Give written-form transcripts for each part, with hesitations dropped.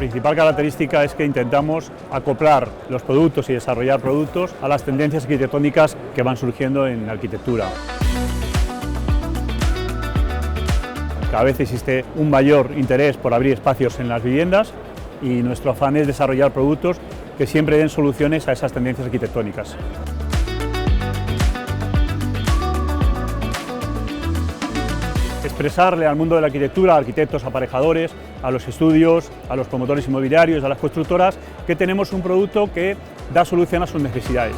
principal característica es que intentamos acoplar los productos y desarrollar productos a las tendencias arquitectónicas que van surgiendo en la arquitectura. Cada vez existe un mayor interés por abrir espacios en las viviendas y nuestro afán es desarrollar productos que siempre den soluciones a esas tendencias arquitectónicas. Expresarle al mundo de la arquitectura, a arquitectos, aparejadores, a los estudios, a los promotores inmobiliarios, a las constructoras, que tenemos un producto que da solución a sus necesidades.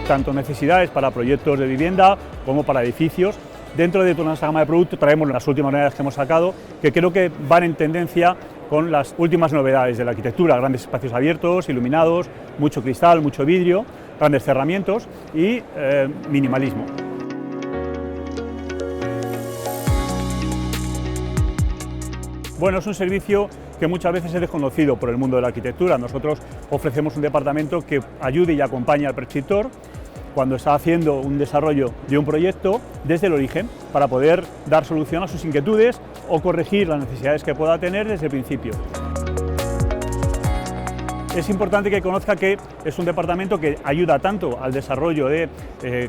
Tanto necesidades para proyectos de vivienda como para edificios. Dentro de toda nuestra gama de productos traemos las últimas novedades que hemos sacado, que creo que van en tendencia con las últimas novedades de la arquitectura: grandes espacios abiertos, iluminados, mucho cristal, mucho vidrio, grandes cerramientos y minimalismo. Bueno, es un servicio que muchas veces es desconocido por el mundo de la arquitectura. Nosotros ofrecemos un departamento que ayude y acompañe al prescriptor cuando está haciendo un desarrollo de un proyecto desde el origen, para poder dar solución a sus inquietudes o corregir las necesidades que pueda tener desde el principio. Es importante que conozca que es un departamento que ayuda tanto al desarrollo de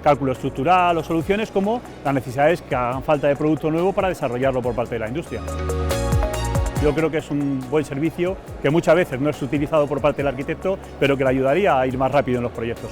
cálculo estructural o soluciones, como las necesidades que hagan falta de producto nuevo para desarrollarlo por parte de la industria. Yo creo que es un buen servicio que muchas veces no es utilizado por parte del arquitecto, pero que le ayudaría a ir más rápido en los proyectos.